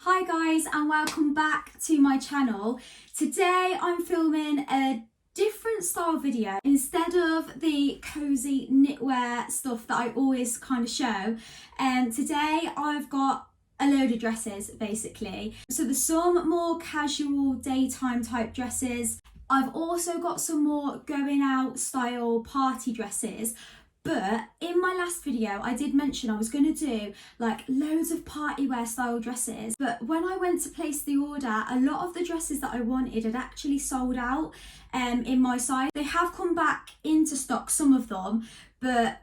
Hi guys, and welcome back to my channel. Today I'm filming a different style video. Instead of the cozy knitwear stuff that I always kind of show, today I've got a load of dresses basically. So there's some more casual daytime type dresses. I've also got some more going out style party dresses. But in my last video, I did mention I was going to do like loads of party wear style dresses. But when I went to place the order, a lot of the dresses that I wanted had actually sold out in my site. They have come back into stock, some of them, but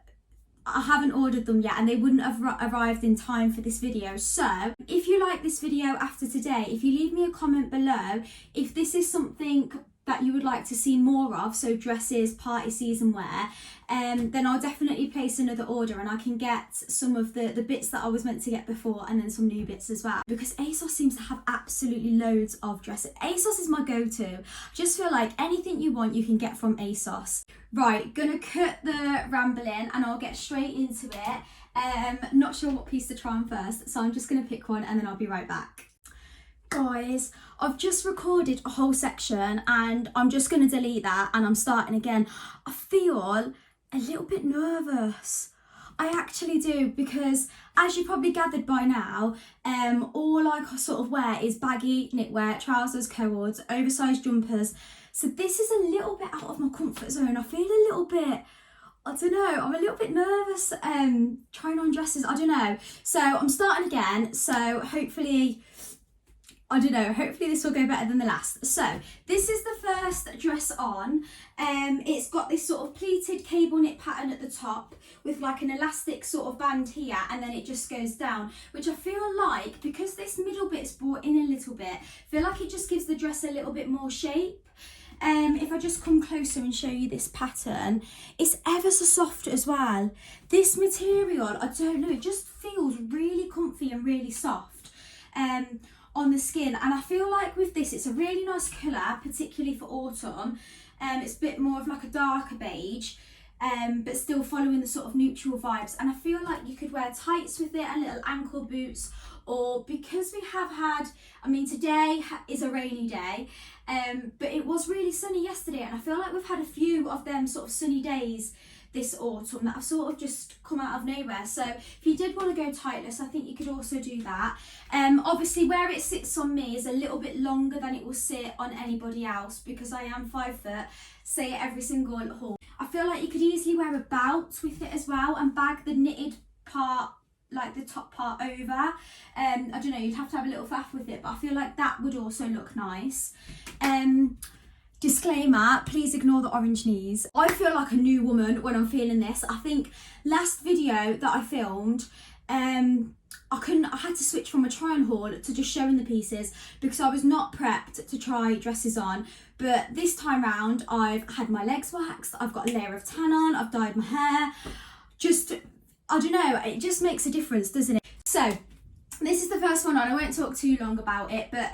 I haven't ordered them yet and they wouldn't have arrived in time for this video. So if you like this video after today, if you leave me a comment below if this is something that you would like to see more of, so dresses, party season wear, then I'll definitely place another order and I can get some of the bits that I was meant to get before and then some new bits as well, because ASOS seems to have absolutely loads of dresses. ASOS is my go-to. I just feel like anything you want you can get from ASOS. Right, gonna cut the rambling and I'll get straight into it. Not sure what piece to try on first, so I'm just gonna pick one and then I'll be right back. Guys, I've just recorded a whole section and I'm just going to delete that and I'm starting again. I feel a little bit nervous. I actually do, because as you probably gathered by now, all I sort of wear is baggy knitwear, trousers, cords, oversized jumpers. So this is a little bit out of my comfort zone. I feel a little bit, I don't know, I'm a little bit nervous trying on dresses. I don't know. So I'm starting again. So hopefully, I don't know, hopefully this will go better than the last. So this is the first dress on. It's got this sort of pleated cable knit pattern at the top with like an elastic sort of band here, and then it just goes down, which I feel like, because this middle bit's brought in a little bit, I feel like it just gives the dress a little bit more shape. If I just come closer and show you this pattern, it's ever so soft as well. This material, I don't know, it just feels really comfy and really soft on the skin, and I feel like with this it's a really nice colour, particularly for autumn. It's a bit more of like a darker beige, but still following the sort of neutral vibes, and I feel like you could wear tights with it and little ankle boots, or because we have had, I mean today is a rainy day, but it was really sunny yesterday, and I feel like we've had a few of them sort of sunny days this autumn that have sort of just come out of nowhere. So if you did want to go tightless, I think you could also do that. Obviously where it sits on me is a little bit longer than it will sit on anybody else, because I am 5 foot, say at every single haul. I feel like you could easily wear a belt with it as well and bag the knitted part, like the top part over. I don't know, you'd have to have a little faff with it, but I feel like that would also look nice. Disclaimer, please ignore the orange knees. I feel like a new woman when I'm feeling this. I think last video that I filmed, I had to switch from a try on haul to just showing the pieces because I was not prepped to try dresses on. But this time round, I've had my legs waxed, I've got a layer of tan on, I've dyed my hair. Just, I don't know, it just makes a difference, doesn't it? So this is the first one on. I won't talk too long about it, but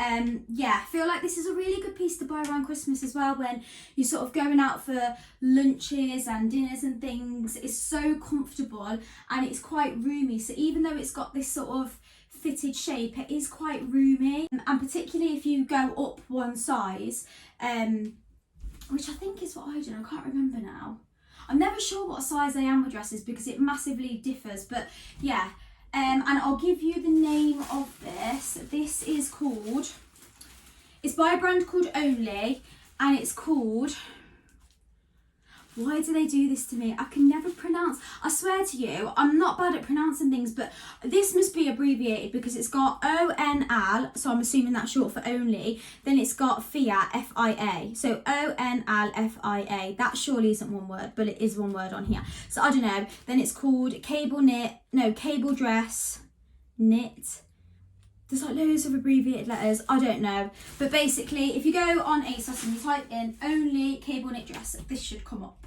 yeah, I feel like this is a really good piece to buy around Christmas as well, when you're sort of going out for lunches and dinners and things. It's so comfortable and it's quite roomy, so even though it's got this sort of fitted shape, it is quite roomy, and particularly if you go up one size, which I think is what I do, I can't remember now. I'm never sure what size I am with dresses because it massively differs, but yeah. And I'll give you the name of this. This is called, it's by a brand called Only, and it's called, why do they do this to me? I can never pronounce, I swear to you, I'm not bad at pronouncing things, but this must be abbreviated because it's got ONL, so I'm assuming that's short for Only, then it's got FIA, F-I-A, so ONL-F-I-A, that surely isn't one word, but it is one word on here, so I don't know. Then it's called Cable Dress Knit. There's like loads of abbreviated letters, I don't know. But basically, if you go on ASOS and you type in Only cable knit dress, this should come up.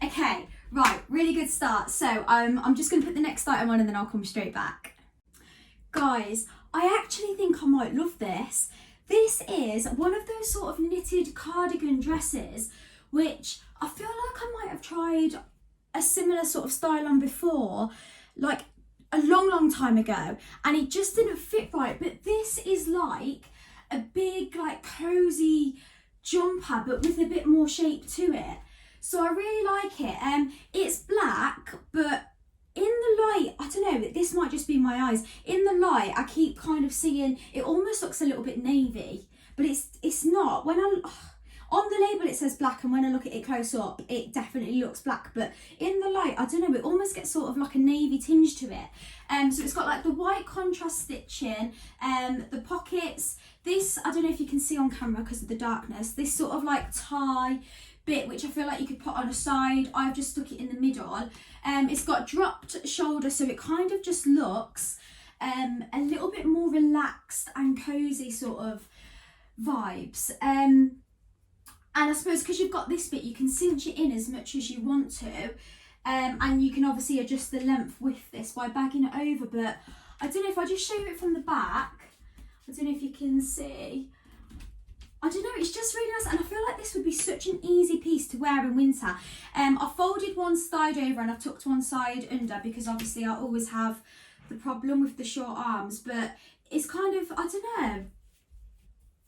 Okay, right, really good start. So I'm just gonna put the next item on and then I'll come straight back. Guys, I actually think I might love this. This is one of those sort of knitted cardigan dresses, which I feel like I might have tried a similar sort of style on before. Like, a long time ago, and it just didn't fit right. But this is like a big, like, cozy jumper, but with a bit more shape to it. So I really like it. It's black, but in the light, I don't know, this might just be my eyes. In the light, I keep kind of seeing, it almost looks a little bit navy, but it's not. When on the label it says black, and when I look at it close up, it definitely looks black, but in the light, I don't know, it almost gets sort of like a navy tinge to it. So it's got like the white contrast stitching, the pockets, this, I don't know if you can see on camera because of the darkness, this sort of like tie bit, which I feel like you could put on a side. I've just stuck it in the middle. It's got dropped shoulder, so it kind of just looks a little bit more relaxed and cozy sort of vibes. And I suppose because you've got this bit, you can cinch it in as much as you want to, and you can obviously adjust the length with this by bagging it over. But I don't know, if I just show it from the back, I don't know if you can see, I don't know, it's just really nice, and I feel like this would be such an easy piece to wear in winter. I folded one side over and I've tucked one side under, because obviously I always have the problem with the short arms, but it's kind of, I don't know,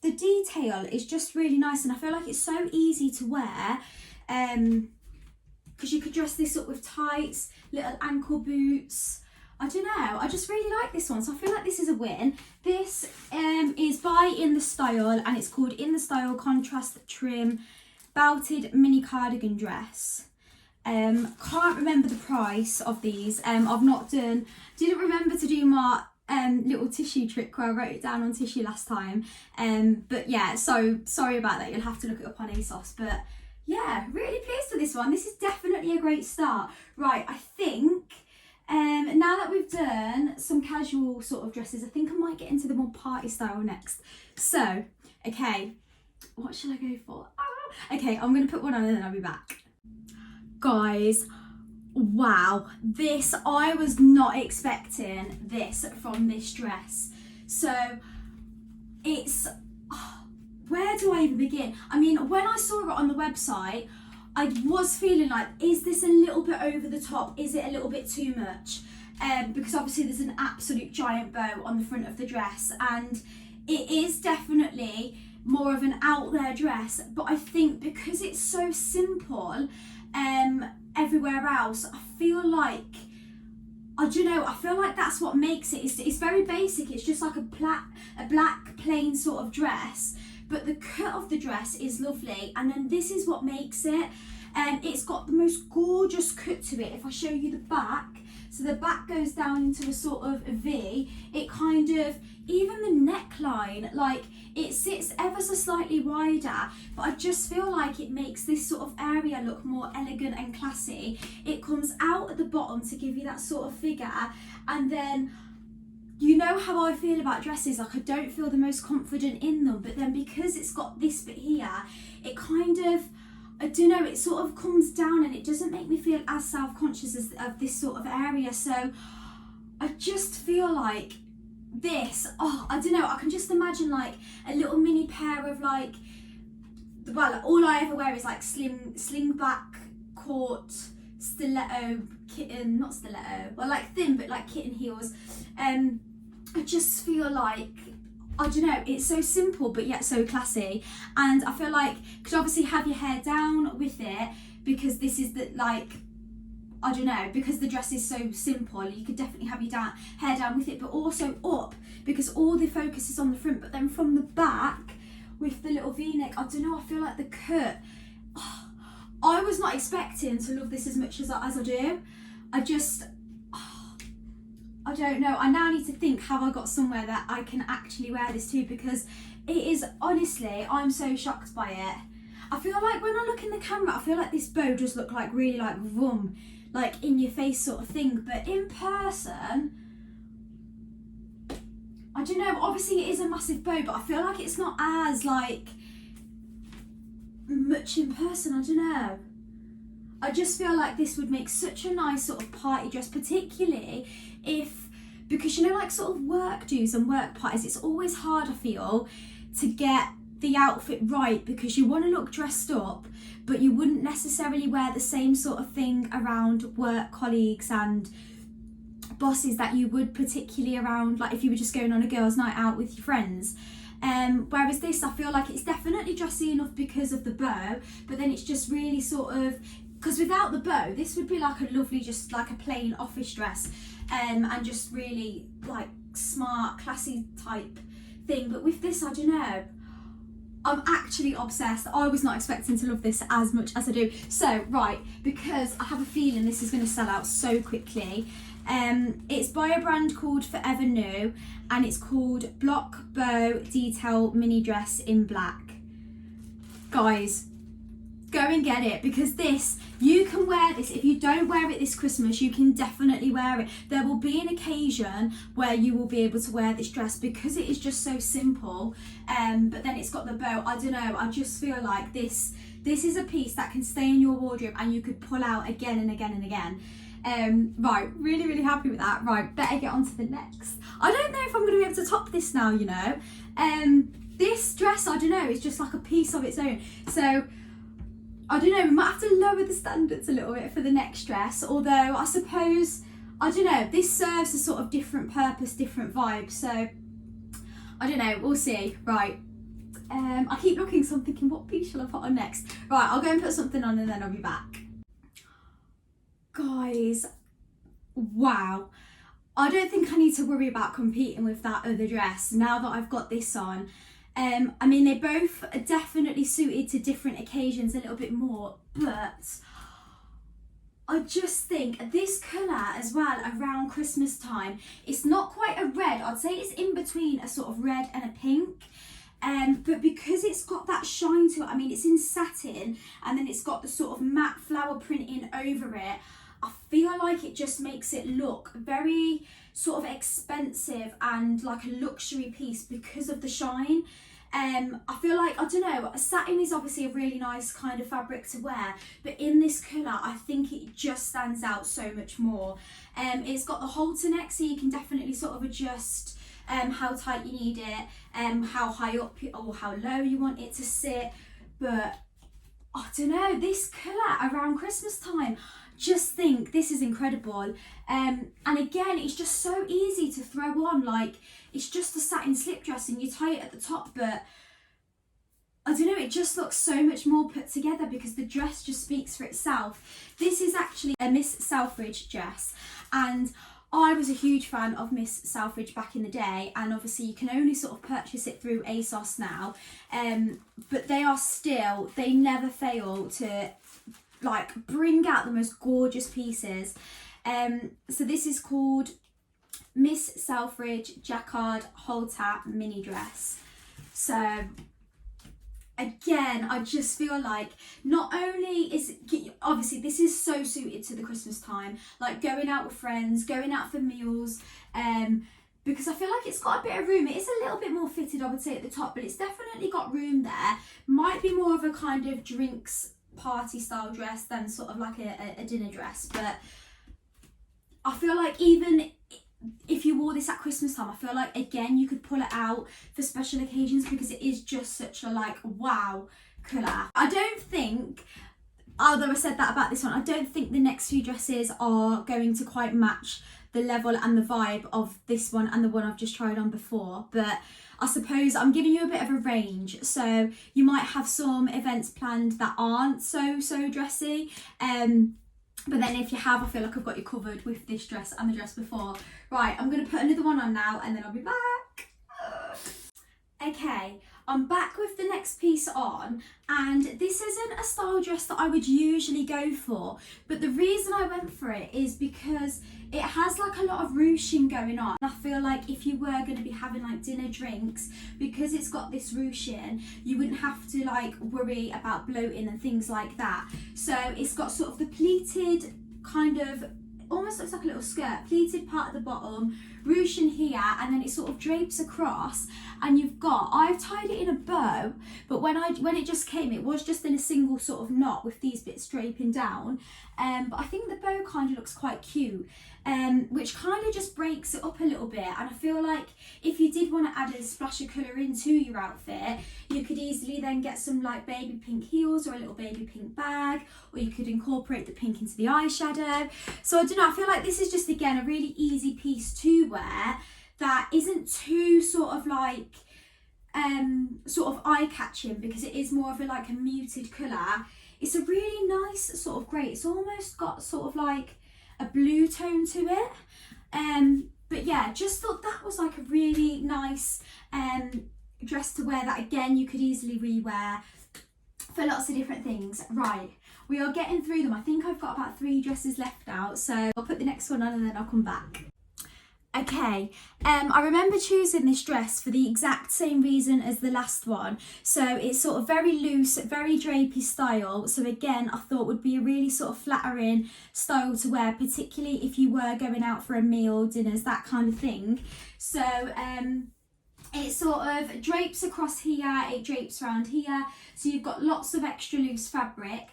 the detail is just really nice, and I feel like it's so easy to wear, because you could dress this up with tights, little ankle boots. I don't know, I just really like this one, so I feel like this is a win. This is by In The Style, and it's called In The Style Contrast Trim Belted Mini Cardigan Dress. Can't remember the price of these. Didn't remember to do my little tissue trick where I wrote it down on tissue last time. But yeah, so sorry about that, you'll have to look it up on ASOS. But yeah, really pleased with this one. This is definitely a great start. Right, I think now that we've done some casual sort of dresses, I think I might get into the more party style next. So, okay, what should I go for? Okay, I'm going to put one on and then I'll be back. Guys, wow, this, I was not expecting this from this dress. So, it's, where do I even begin? I mean, when I saw it on the website, I was feeling like, is this a little bit over the top? Is it a little bit too much? Because obviously there's an absolute giant bow on the front of the dress, and it is definitely more of an out there dress, but I think because it's so simple everywhere else, I feel like, I don't know, I feel like that's what makes it. It's very basic, it's just like a black plain sort of dress, but the cut of the dress is lovely, and then this is what makes it. It's got the most gorgeous cut to it. If I show you the back, so the back goes down into a sort of a V. It kind of, even the neckline, like it sits ever so slightly wider, but I just feel like it makes this sort of area look more elegant and classy. It comes out at the bottom to give you that sort of figure, and then, you know how I feel about dresses, like I don't feel the most confident in them, but then because it's got this bit here, it kind of, I don't know, it sort of comes down and it doesn't make me feel as self-conscious of this sort of area. So I just feel like this, I don't know, I can just imagine like a little mini pair of like, well, all I ever wear is like slingback court stiletto kitten, not stiletto, well like thin but like kitten heels. I just feel like, I don't know, it's so simple but yet so classy, and I feel like you could obviously have your hair down with it, because this is the, like, I don't know, because the dress is so simple, you could definitely have your hair down with it, but also up, because all the focus is on the front, but then from the back with the little v-neck, I don't know, I feel like the cut, I was not expecting to love this as much as I do. I don't know, I now need to think, have I got somewhere that I can actually wear this to, because it is, honestly, I'm so shocked by it. I feel like when I look in the camera, I feel like this bow does look like really like vroom, like in your face sort of thing, but in person, I don't know, obviously it is a massive bow, but I feel like it's not as like much in person, I don't know. I just feel like this would make such a nice sort of party dress, particularly if, because you know, like sort of work do's and work parties, it's always hard, I feel, to get the outfit right, because you want to look dressed up, but you wouldn't necessarily wear the same sort of thing around work colleagues and bosses that you would, particularly around like if you were just going on a girls' night out with your friends. Whereas this, I feel like it's definitely dressy enough because of the bow, but then it's just really sort of, because without the bow, this would be like a lovely, just like a plain office dress, and just really like smart, classy type thing. But with this, I don't know, I'm actually obsessed. I was not expecting to love this as much as I do. So, right, because I have a feeling this is going to sell out so quickly. It's by a brand called Forever New, and it's called Block Bow Detail Mini Dress in black. Guys, go and get it, because this, you can wear this. If you don't wear it this Christmas, you can definitely wear it. There will be an occasion where you will be able to wear this dress because it is just so simple, but then it's got the bow. I don't know, I just feel like this is a piece that can stay in your wardrobe and you could pull out again and again and again. Right, really, really happy with that. Right, better get on to the next. I don't know if I'm going to be able to top this now, you know. This dress, I don't know, it's just like a piece of its own. So, I don't know, we might have to lower the standards a little bit for the next dress. Although, I suppose, I don't know, this serves a sort of different purpose, different vibe. So, I don't know, we'll see. Right. I keep looking, so I'm thinking, what piece shall I put on next? Right, I'll go and put something on and then I'll be back. Guys, wow. I don't think I need to worry about competing with that other dress now that I've got this on. I mean, they both are definitely suited to different occasions a little bit more, but I just think this colour as well around Christmas time, it's not quite a red. I'd say it's in between a sort of red and a pink. But because it's got that shine to it, I mean, it's in satin and then it's got the sort of matte flower printing over it. I feel like it just makes it look very sort of expensive and like a luxury piece because of the shine. I feel like, I don't know, satin is obviously a really nice kind of fabric to wear, but in this colour, I think it just stands out so much more. It's got the halter neck, so you can definitely sort of adjust how tight you need it, how high up or how low you want it to sit. But I don't know, this colour around Christmas time, just think this is incredible. And again, it's just so easy to throw on. Like, it's just a satin slip dress and you tie it at the top, but I don't know, it just looks so much more put together because the dress just speaks for itself. This is actually a Miss Selfridge dress, and I was a huge fan of Miss Selfridge back in the day, and obviously you can only sort of purchase it through ASOS now, but they never fail to like bring out the most gorgeous pieces. So this is called Miss Selfridge Jacquard Halter Mini Dress. So again, I just feel like not only is obviously this is so suited to the Christmas time, like going out with friends, going out for meals, because I feel like it's got a bit of room. It is a little bit more fitted, I would say, at the top, but it's definitely got room there. Might be more of a kind of drinks party style dress than sort of like a dinner dress, but I feel like even if you wore this at Christmas time, I feel like again you could pull it out for special occasions because it is just such a like wow colour. I don't think, although I said that about this one, I don't think the next few dresses are going to quite match the level and the vibe of this one and the one I've just tried on before, but I suppose I'm giving you a bit of a range, so you might have some events planned that aren't so dressy, but then if you have, I feel like I've got you covered with this dress and the dress before. Right, I'm going to put another one on now and then I'll be back. Okay, I'm back with the next piece on, and this isn't a style dress that I would usually go for, but the reason I went for it is because it has like a lot of ruching going on. I feel like if you were going to be having like dinner drinks, because it's got this ruching, you wouldn't have to like worry about bloating and things like that. So it's got sort of the pleated kind of, almost looks like a little skirt, pleated part at the bottom, ruching here, and then it sort of drapes across, and I've tied it in a bow, but when it just came, it was just in a single sort of knot with these bits draping down. But I think the bow kind of looks quite cute, which kind of just breaks it up a little bit. And I feel like if you did want to add a splash of colour into your outfit, you could easily then get some like baby pink heels or a little baby pink bag, or you could incorporate the pink into the eyeshadow. So I don't know, I feel like this is just, again, a really easy piece to wear that isn't too sort of like sort of eye-catching, because it is more of a muted colour. It's a really nice sort of grey. It's almost got sort of like a blue tone to it. But yeah, just thought that was like a really nice dress to wear that, again, you could easily rewear for lots of different things. Right, we are getting through them. I think I've got about 3 dresses left out, so I'll put the next one on and then I'll come back. Okay, I remember choosing this dress for the exact same reason as the last one. So it's sort of very loose, very drapey style. So again, I thought would be a really sort of flattering style to wear, particularly if you were going out for a meal, dinners, that kind of thing. So it sort of drapes across here, it drapes around here. So you've got lots of extra loose fabric,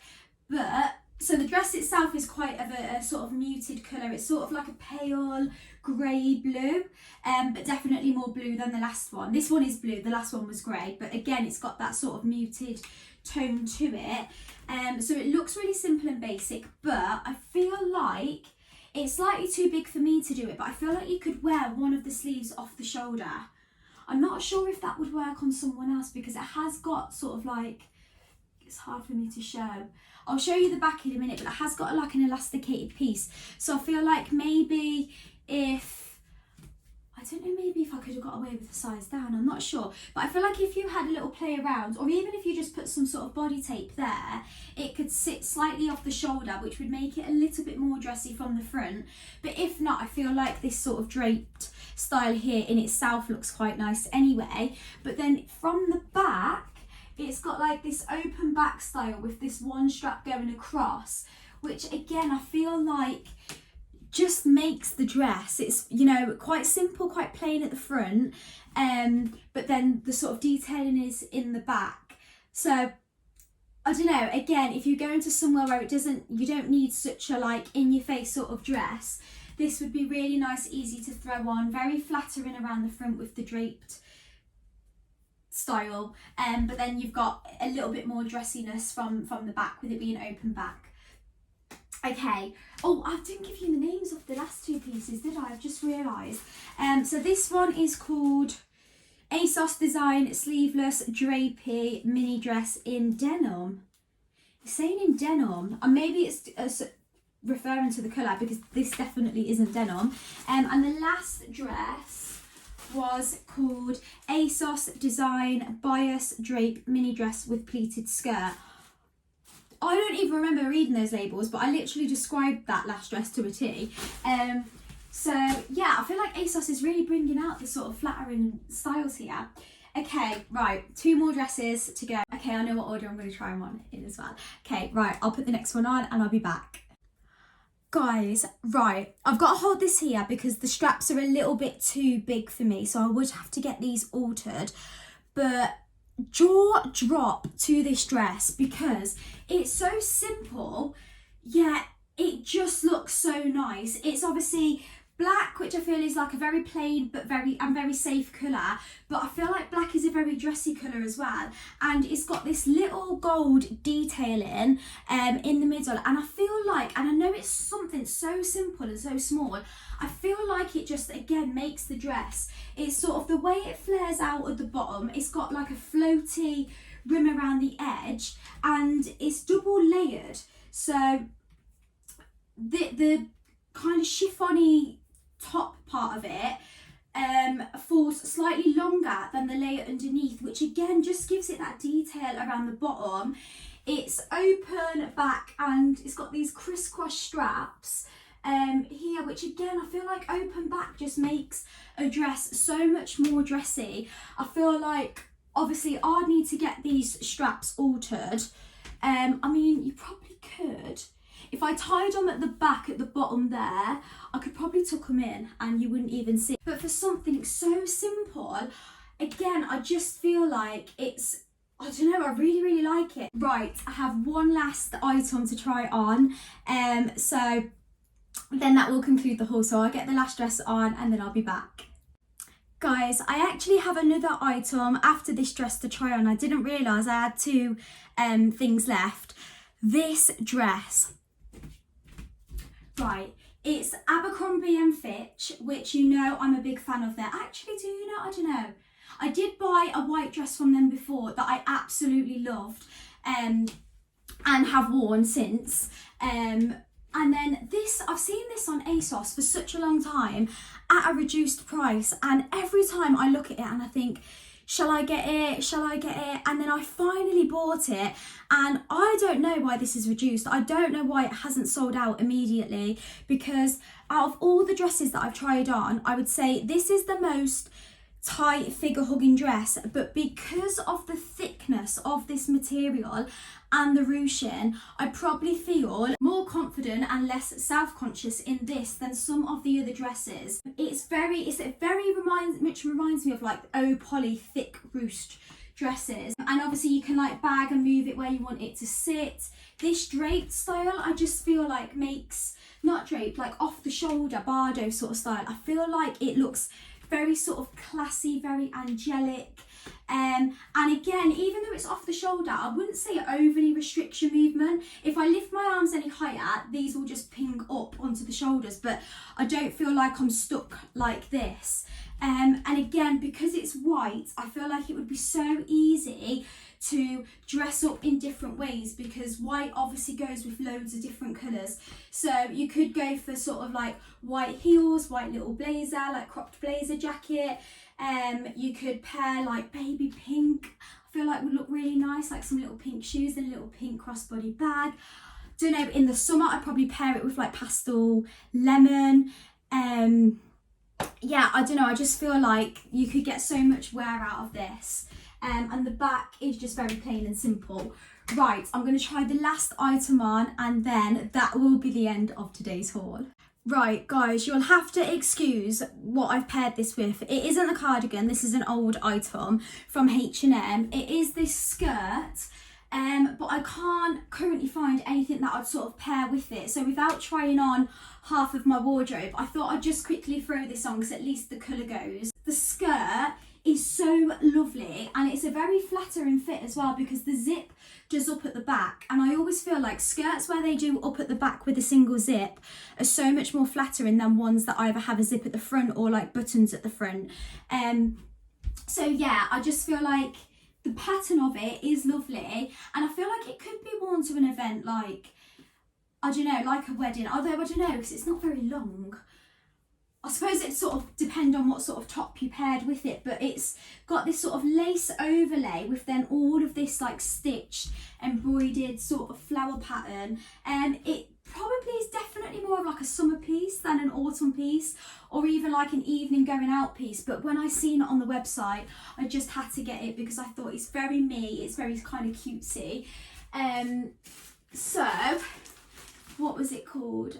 but so the dress itself is quite of a sort of muted colour. It's sort of like a pale grey blue, but definitely more blue than the last one. This one is blue, the last one was grey, but again, it's got that sort of muted tone to it. So it looks really simple and basic, but I feel like it's slightly too big for me to do it, but I feel like you could wear one of the sleeves off the shoulder. I'm not sure if that would work on someone else, because it has got sort of like, it's hard for me to show. I'll show you the back in a minute, but it has got like an elasticated piece. So I feel like maybe if I could have got away with the size down, I'm not sure. But I feel like if you had a little play around, or even if you just put some sort of body tape there, it could sit slightly off the shoulder, which would make it a little bit more dressy from the front. But if not, I feel like this sort of draped style here in itself looks quite nice anyway. But then from the back, it's got like this open back style with this one strap going across, which again, I feel like just makes the dress, it's, you know, quite simple, quite plain at the front, but then the sort of detailing is in the back. So I don't know, again, if you're going to somewhere where you don't need such a like in your face sort of dress, this would be really nice, easy to throw on, very flattering around the front with the draped style, but then you've got a little bit more dressiness from the back with it being open back. Okay, oh, I didn't give you the names of the last 2 pieces, did I? I've just realised. So this one is called ASOS Design Sleeveless Drapey Mini Dress in Denim. It's saying in denim, and maybe it's referring to the colour, because this definitely isn't denim. And the last dress was called ASOS Design Bias Drape Mini Dress with Pleated Skirt. I don't even remember reading those labels, but I literally described that last dress to a T. So yeah, I feel like ASOS is really bringing out the sort of flattering styles here. Okay, right, 2 more dresses to go. Okay, I know what order I'm going to try them on in as well. Okay, right, I'll put the next one on and I'll be back. Guys, right, I've got to hold this here because the straps are a little bit too big for me, so I would have to get these altered. But jaw drop to this dress, because it's so simple, yet it just looks so nice. It's obviously black, which I feel is like a very plain but very safe colour, but I feel like black is a very dressy colour as well, and it's got this little gold detailing in the middle, and I feel like, and I know it's something so simple and so small, I feel like it just again makes the dress, it's sort of the way it flares out at the bottom, it's got like a floaty rim around the edge, and it's double layered, so the kind of chiffony top part of it falls slightly longer than the layer underneath, which again just gives it that detail around the bottom. It's open back and it's got these crisscross straps here, which again I feel like open back just makes a dress so much more dressy. I feel like obviously I'd need to get these straps altered. I mean, you probably could. If I tied them at the back, at the bottom there, I could probably tuck them in and you wouldn't even see. But for something so simple, again, I just feel like it's, I don't know, I really, really like it. Right, I have one last item to try on. So then that will conclude the haul. So I'll get the last dress on and then I'll be back. Guys, I actually have another item after this dress to try on. I didn't realise I had two things left. This dress. Right, it's Abercrombie and Fitch, which you know I'm a big fan of there. Actually, do you know? I don't know. I did buy a white dress from them before that I absolutely loved and have worn since. And then this, I've seen this on ASOS for such a long time at a reduced price, and every time I look at it and I think, shall I get it? Shall I get it? And then I finally bought it, and I don't know why this is reduced. I don't know why it hasn't sold out immediately, because out of all the dresses that I've tried on, I would say this is the most tight figure hugging dress, but because of the thickness of this material and the ruching, I probably feel more confident and less self-conscious in this than some of the other dresses. It very reminds me of like Polly thick ruched dresses, and obviously you can like bag and move it where you want it to sit. This draped style I just feel like makes, not draped, like off the shoulder Bardo sort of style, I feel like it looks very sort of classy, very angelic. And again, even though it's off the shoulder, I wouldn't say overly restrict your movement. If I lift my arms any higher, these will just ping up onto the shoulders, but I don't feel like I'm stuck like this. And again, because it's white, I feel like it would be so easy to dress up in different ways, because white obviously goes with loads of different colours. So you could go for sort of like white heels, white little blazer, like cropped blazer jacket. You could pair like baby pink, I feel like would look really nice, like some little pink shoes and a little pink crossbody bag. Don't know, in the summer I'd probably pair it with like pastel lemon. Yeah, I don't know, I just feel like you could get so much wear out of this. And the back is just very plain and simple. Right, I'm going to try the last item on, and then that will be the end of today's haul. Right, guys, you'll have to excuse what I've paired this with. It isn't a cardigan, this is an old item from H&M. It is this skirt, but I can't currently find anything that I'd sort of pair with it. So without trying on half of my wardrobe, I thought I'd just quickly throw this on because at least the colour goes. The skirt is so lovely, and it's a very flattering fit as well, because the zip does up at the back, and I always feel like skirts where they do up at the back with a single zip are so much more flattering than ones that either have a zip at the front or like buttons at the front. So yeah, I just feel like the pattern of it is lovely, and I feel like it could be worn to an event like, I don't know, like a wedding, although I don't know because it's not very long. I suppose it sort of depend on what sort of top you paired with it, but it's got this sort of lace overlay with then all of this like stitched, embroidered sort of flower pattern. It probably is definitely more of like a summer piece than an autumn piece, or even like an evening going out piece. But when I seen it on the website, I just had to get it because I thought it's very me, it's very kind of cutesy. So, what was it called?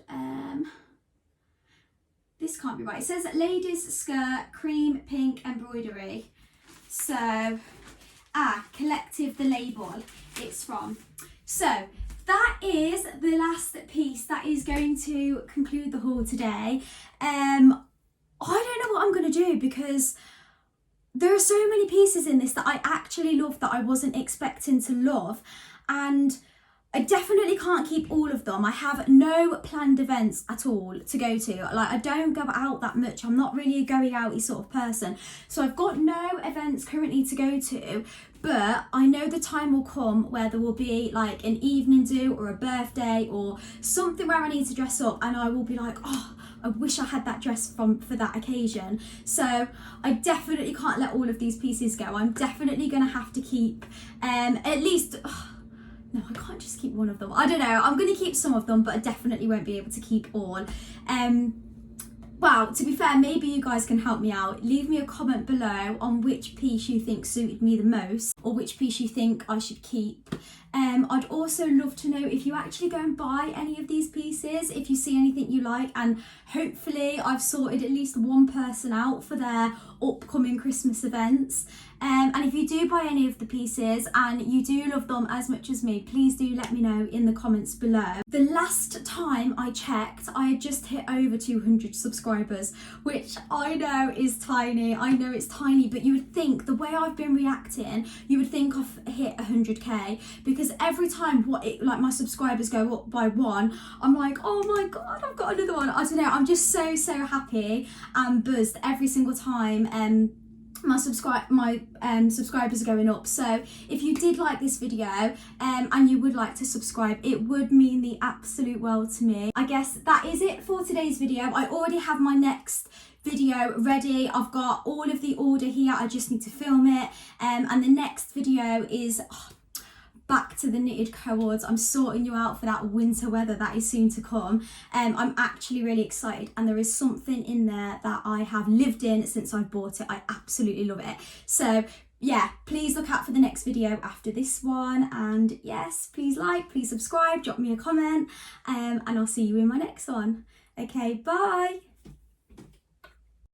This can't be right. It says ladies skirt, cream pink embroidery. So, Collective, the label it's from. So, that is the last piece that is going to conclude the haul today. I don't know what I'm going to do, because there are so many pieces in this that I actually love that I wasn't expecting to love, and I definitely can't keep all of them. I have no planned events at all to go to. Like, I don't go out that much. I'm not really a going outy sort of person. So I've got no events currently to go to, but I know the time will come where there will be like an evening do or a birthday or something where I need to dress up, and I will be like, oh, I wish I had that dress for that occasion. So I definitely can't let all of these pieces go. I'm definitely going to have to keep at least... No, I can't just keep one of them. I don't know. I'm going to keep some of them, but I definitely won't be able to keep all. Well, to be fair, maybe you guys can help me out. Leave me a comment below on which piece you think suited me the most, or which piece you think I should keep. I'd also love to know if you actually go and buy any of these pieces, if you see anything you like, and hopefully I've sorted at least one person out for their upcoming Christmas events. And if you do buy any of the pieces and you do love them as much as me, please do let me know in the comments below. The last time I checked, I had just hit over 200 subscribers, which I know is tiny. I know it's tiny, but you would think the way I've been reacting, you would think I've hit 100k, because every time my subscribers go up by one, I'm like, oh my god, I've got another one. I don't know, I'm just so happy and buzzed every single time my subscribers are going up. So if you did like this video and you would like to subscribe, it would mean the absolute world to me. I guess that is it for today's video. I already have my next video ready. I've got all of the order here, I just need to film it, and the next video is back to the knitted cords. I'm sorting you out for that winter weather that is soon to come. I'm actually really excited, and there is something in there that I have lived in since I bought it. I absolutely love it. So yeah, please look out for the next video after this one, and yes, please like, please subscribe, drop me a comment, and I'll see you in my next one. Okay, bye.